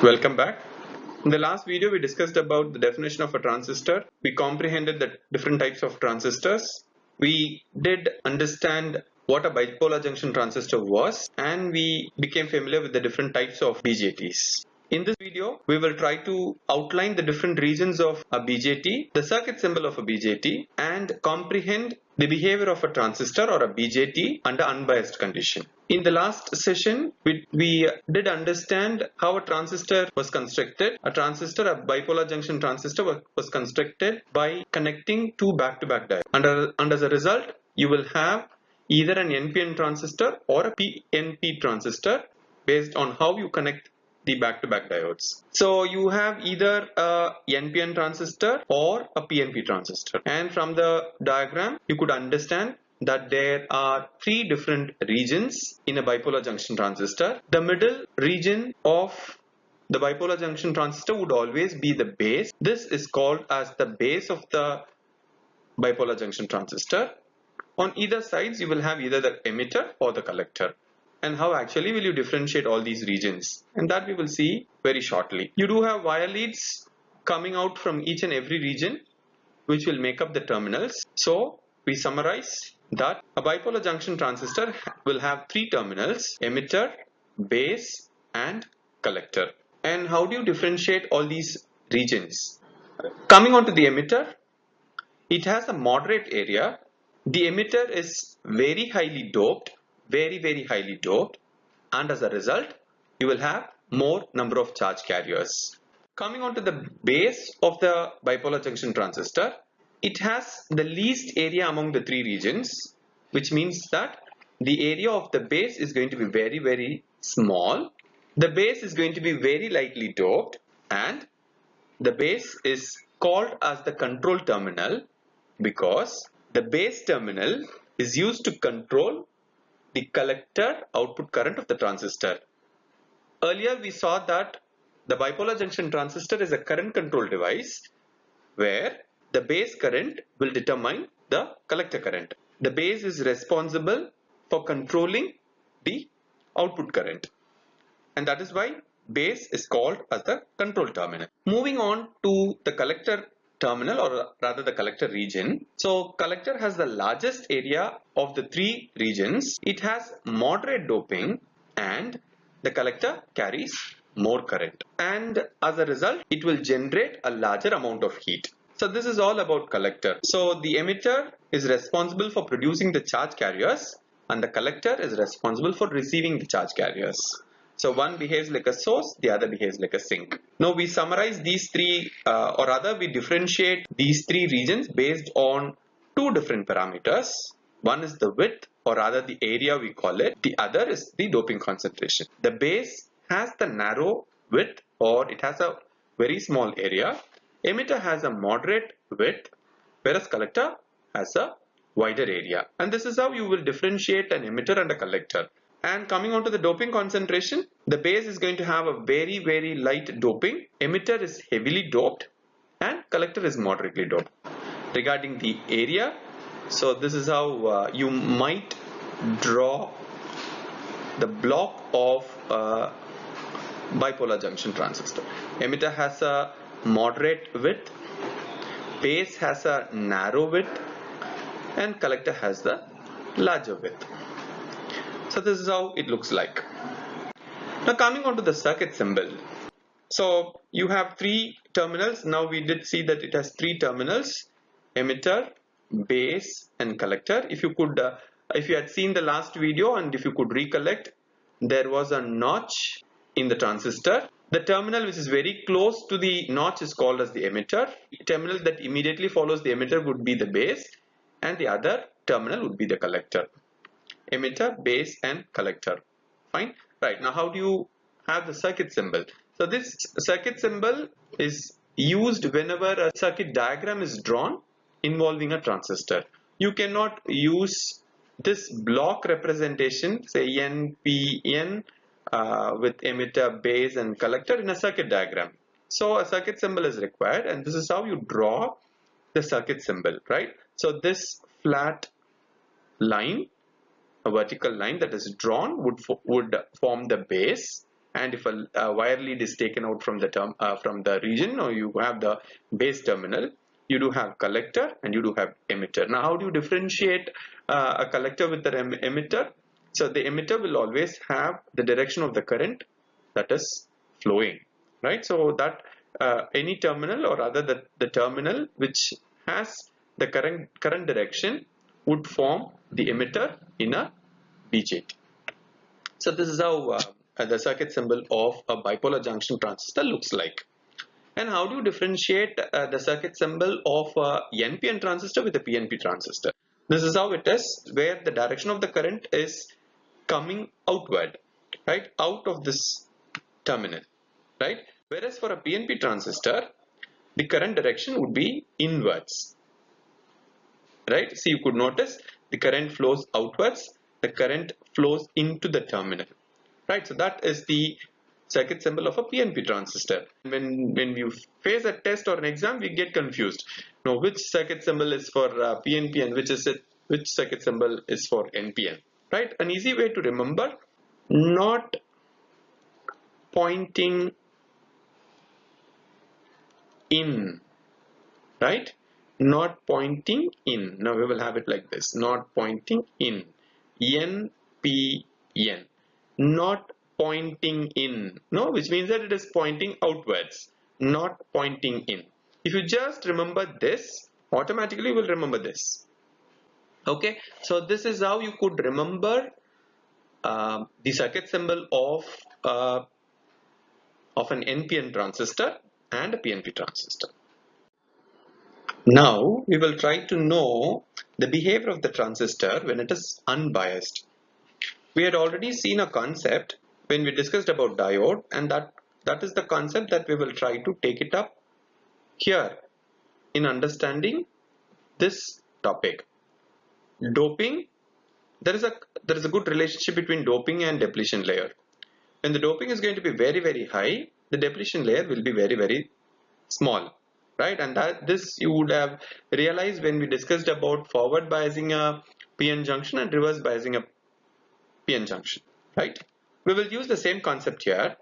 Welcome back. In the last video, we discussed about the definition of a transistor. We comprehended the different types of transistors. We did understand what a bipolar junction transistor was, and we became familiar with the different types of BJTs. In this video, we will try to outline the different regions of a BJT, the circuit symbol of a BJT, and comprehend the behavior of a transistor or a BJT under unbiased condition. In the last session, we did understand how a transistor was constructed. A bipolar junction transistor was constructed by connecting two back-to-back diodes. And as a result, you will have either an NPN transistor or a PNP transistor based on how you connect the back-to-back diodes. So you have either a NPN transistor or a PNP transistor. And from the diagram, you could understand that there are three different regions in a bipolar junction transistor. The middle region of the bipolar junction transistor would always be the base. This is called as the base of the bipolar junction transistor. On either sides, you will have either the emitter or the collector. And how actually will you differentiate all these regions? And that we will see very shortly. You do have wire leads coming out from each and every region, which will make up the terminals. So we summarize that a bipolar junction transistor will have three terminals: emitter, base, and collector. And how do you differentiate all these regions? Coming on to the emitter, it has a moderate area. The emitter is very highly doped, very highly doped, and as a result, you will have more number of charge carriers. Coming on to the base of the bipolar junction transistor, it has the least area among the three regions, which means that the area of the base is going to be very small. The base is going to be very lightly doped, and the base is called as the control terminal because the base terminal is used to control the collector output current of the transistor. Earlier we saw that the bipolar junction transistor is a current control device where the base current will determine the collector current. The base is responsible for controlling the output current, and that is why base is called as the control terminal. Moving on to the collector terminal, or rather the collector region. So collector has the largest area of the three regions. It has moderate doping and the collector carries more current, and as a result it will generate a larger amount of heat. So this is all about collector. So the emitter is responsible for producing the charge carriers and the collector is responsible for receiving the charge carriers. So one behaves like a source, the other behaves like a sink. Now we summarize these three, or rather we differentiate these three regions based on two different parameters. One is the width, or rather the area we call it. The other is the doping concentration. The base has the narrow width, or it has a very small area. Emitter has a moderate width, whereas collector has a wider area. And this is how you will differentiate an emitter and a collector. And coming on to the doping concentration, the base is going to have a very light doping. Emitter is heavily doped and collector is moderately doped. Regarding the area, so this is how you might draw the block of bipolar junction transistor. Emitter has a moderate width, base has a narrow width, and collector has the larger width. So this is how it looks like. Now coming on to the circuit symbol. So you have three terminals. Now we did see that it has three terminals: emitter, base, and collector. If you had seen the last video and if you could recollect, there was a notch in the transistor. The terminal which is very close to the notch is called as the emitter. The terminal that immediately follows the emitter would be the base, and the other terminal would be the collector. Emitter, base, and collector. Fine. Right. Now how do you have the circuit symbol? So this circuit symbol is used whenever a circuit diagram is drawn involving a transistor. You cannot use this block representation, say NPN, with emitter, base, and collector in a circuit diagram. So a circuit symbol is required, and this is how you draw the circuit symbol, right? So this flat line, a vertical line that is drawn, would form the base, and if a wire lead is taken out from the region, or you have the base terminal, you do have collector and you do have emitter. Now how do you differentiate a collector with the emitter? So the emitter will always have the direction of the current that is flowing, right? So that any terminal, or rather the terminal which has the current direction, would form the emitter in a BJT. So this is how the circuit symbol of a bipolar junction transistor looks like. And how do you differentiate the circuit symbol of a NPN transistor with a PNP transistor? This is how it is, where the direction of the current is coming outward, right, out of this terminal, right? Whereas for a PNP transistor, the current direction would be inwards, right? So you could notice the current flows outwards, the current flows into the terminal, right? So that is the circuit symbol of a PNP transistor. When you face a test or an exam, we get confused. Now, which circuit symbol is for PNP and which circuit symbol is for NPN, right? An easy way to remember: not pointing in, right? Not pointing in. Now we will have it like this: not pointing in, NPN. Not pointing in, no, which means that it is pointing outwards, not pointing in. If you just remember this, automatically you will remember this. Okay, so this is how you could remember the circuit symbol of an NPN transistor and a PNP transistor. Now we will try to know the behavior of the transistor when it is unbiased. We had already seen a concept when we discussed about diode, and that is the concept that we will try to take it up here in understanding this topic. Doping, there is a good relationship between doping and depletion layer. When the doping is going to be very, very high, the depletion layer will be very, very small, right? And this you would have realized when we discussed about forward biasing a PN junction and reverse biasing a PN junction, right? We will use the same concept here.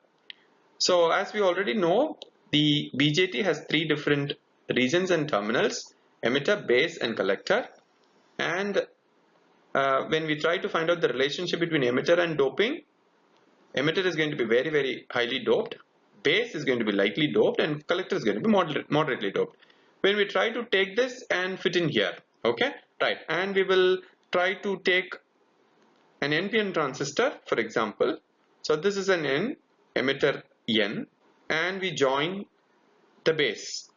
So as we already know, the BJT has three different regions and terminals: emitter, base and collector. And when we try to find out the relationship between emitter and doping, emitter is going to be very, very highly doped, base is going to be lightly doped, and collector is going to be moderately doped. When we try to take this and fit in here, okay, right, and we will try to take an NPN transistor, for example. So this is an N, emitter N, and we join the base,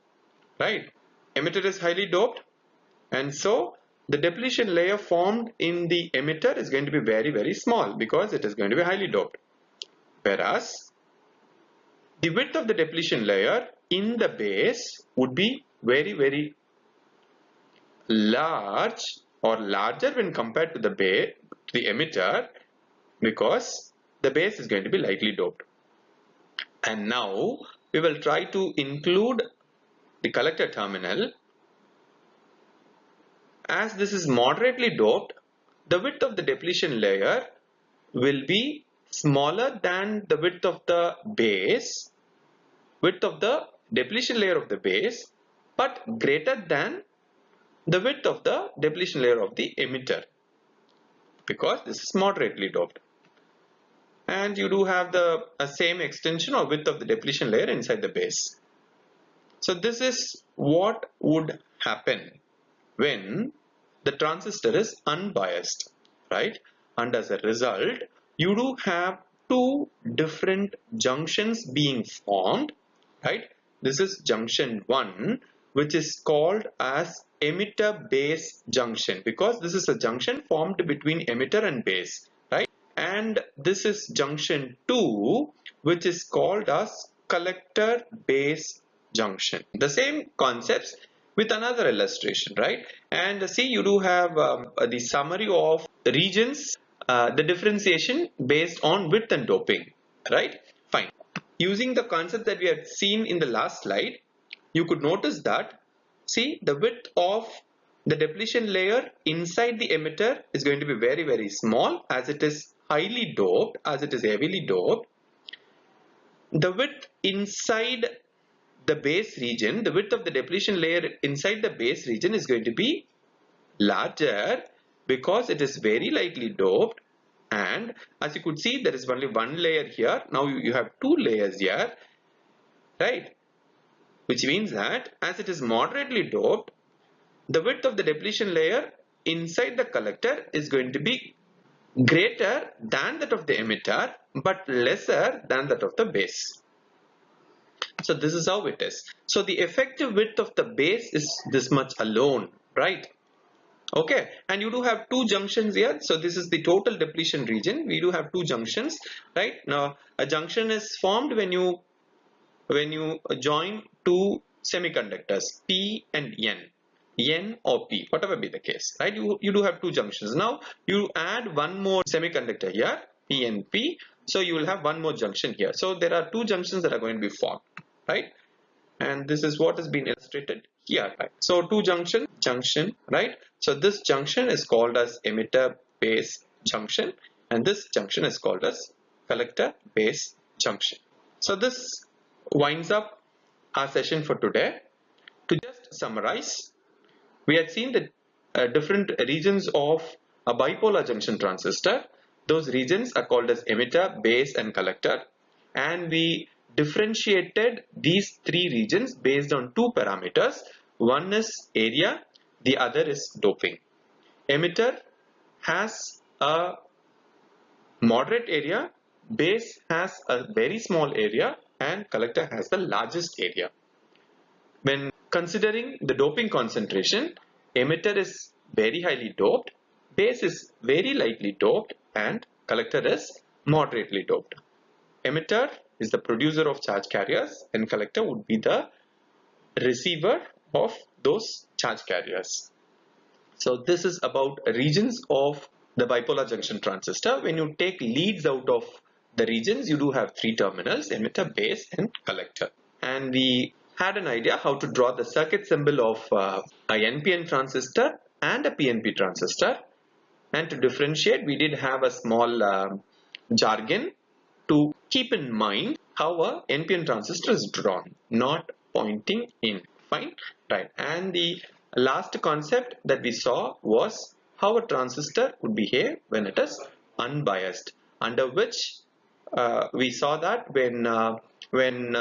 right? Emitter is highly doped, and so the depletion layer formed in the emitter is going to be very, very small because it is going to be highly doped. Whereas the width of the depletion layer in the base would be very, very large, or larger when compared to the emitter, because the base is going to be lightly doped. And now we will try to include the collector terminal. As this is moderately doped, the width of the depletion layer will be smaller than the width of the base, width of the depletion layer of the base, but greater than the width of the depletion layer of the emitter, because this is moderately doped. And you do have the same extension or width of the depletion layer inside the base. So this is what would happen when the transistor is unbiased, right? And as a result, you do have two different junctions being formed, right? This is junction 1, which is called as emitter base junction, because this is a junction formed between emitter and base, right? And this is junction 2, which is called as collector base junction. The same concepts with another illustration, right? And see, you do have the summary of the regions, the differentiation based on width and doping, right? Fine. Using the concept that we had seen in the last slide, you could notice that, see, the width of the depletion layer inside the emitter is going to be very, very small, as it is highly doped, as it is heavily doped. the width inside the base region, the width of the depletion layer inside the base region is going to be larger because it is very lightly doped, and as you could see there is only one layer here. Now you have two layers here, right? Which means that as it is moderately doped, the width of the depletion layer inside the collector is going to be greater than that of the emitter but lesser than that of the base. So this is how it is. So the effective width of the base is this much alone, right? Okay, and you do have two junctions here. So this is the total depletion region. We do have two junctions, right? Now a junction is formed when you join two semiconductors P and N or P, whatever be the case, right? You do have two junctions. Now you add one more semiconductor here, P and P, so you will have one more junction here. So there are two junctions that are going to be formed, right? And this is what has been illustrated here, right? So two junction, right? So this junction is called as emitter base junction, and this junction is called as collector base junction. So this winds up our session for today. To just summarize, we had seen the different regions of a bipolar junction transistor. Those regions are called as emitter, base and collector, and we differentiated these three regions based on two parameters. One is area, the other is doping. Emitter has a moderate area, base has a very small area, and collector has the largest area. When considering the doping concentration, emitter is very highly doped, base is very lightly doped, and collector is moderately doped. Emitter is the producer of charge carriers and collector would be the receiver of those charge carriers. So this is about regions of the bipolar junction transistor. When you take leads out of the regions, you do have three terminals: emitter, base and collector. And we had an idea how to draw the circuit symbol of a NPN transistor and a PNP transistor. And to differentiate, we did have a small jargon to keep in mind how a NPN transistor is drawn, not pointing in. Fine, right? And the last concept that we saw was how a transistor would behave when it is unbiased, under which we saw that when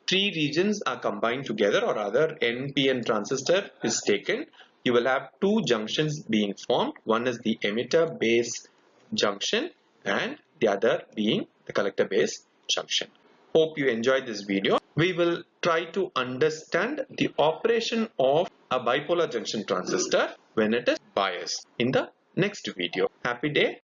three regions are combined together, or rather NPN transistor is taken, you will have two junctions being formed. One is the emitter base junction and the other being the collector base junction. Hope you enjoyed this video. We will try to understand the operation of a bipolar junction transistor when it is biased in the next video. Happy day.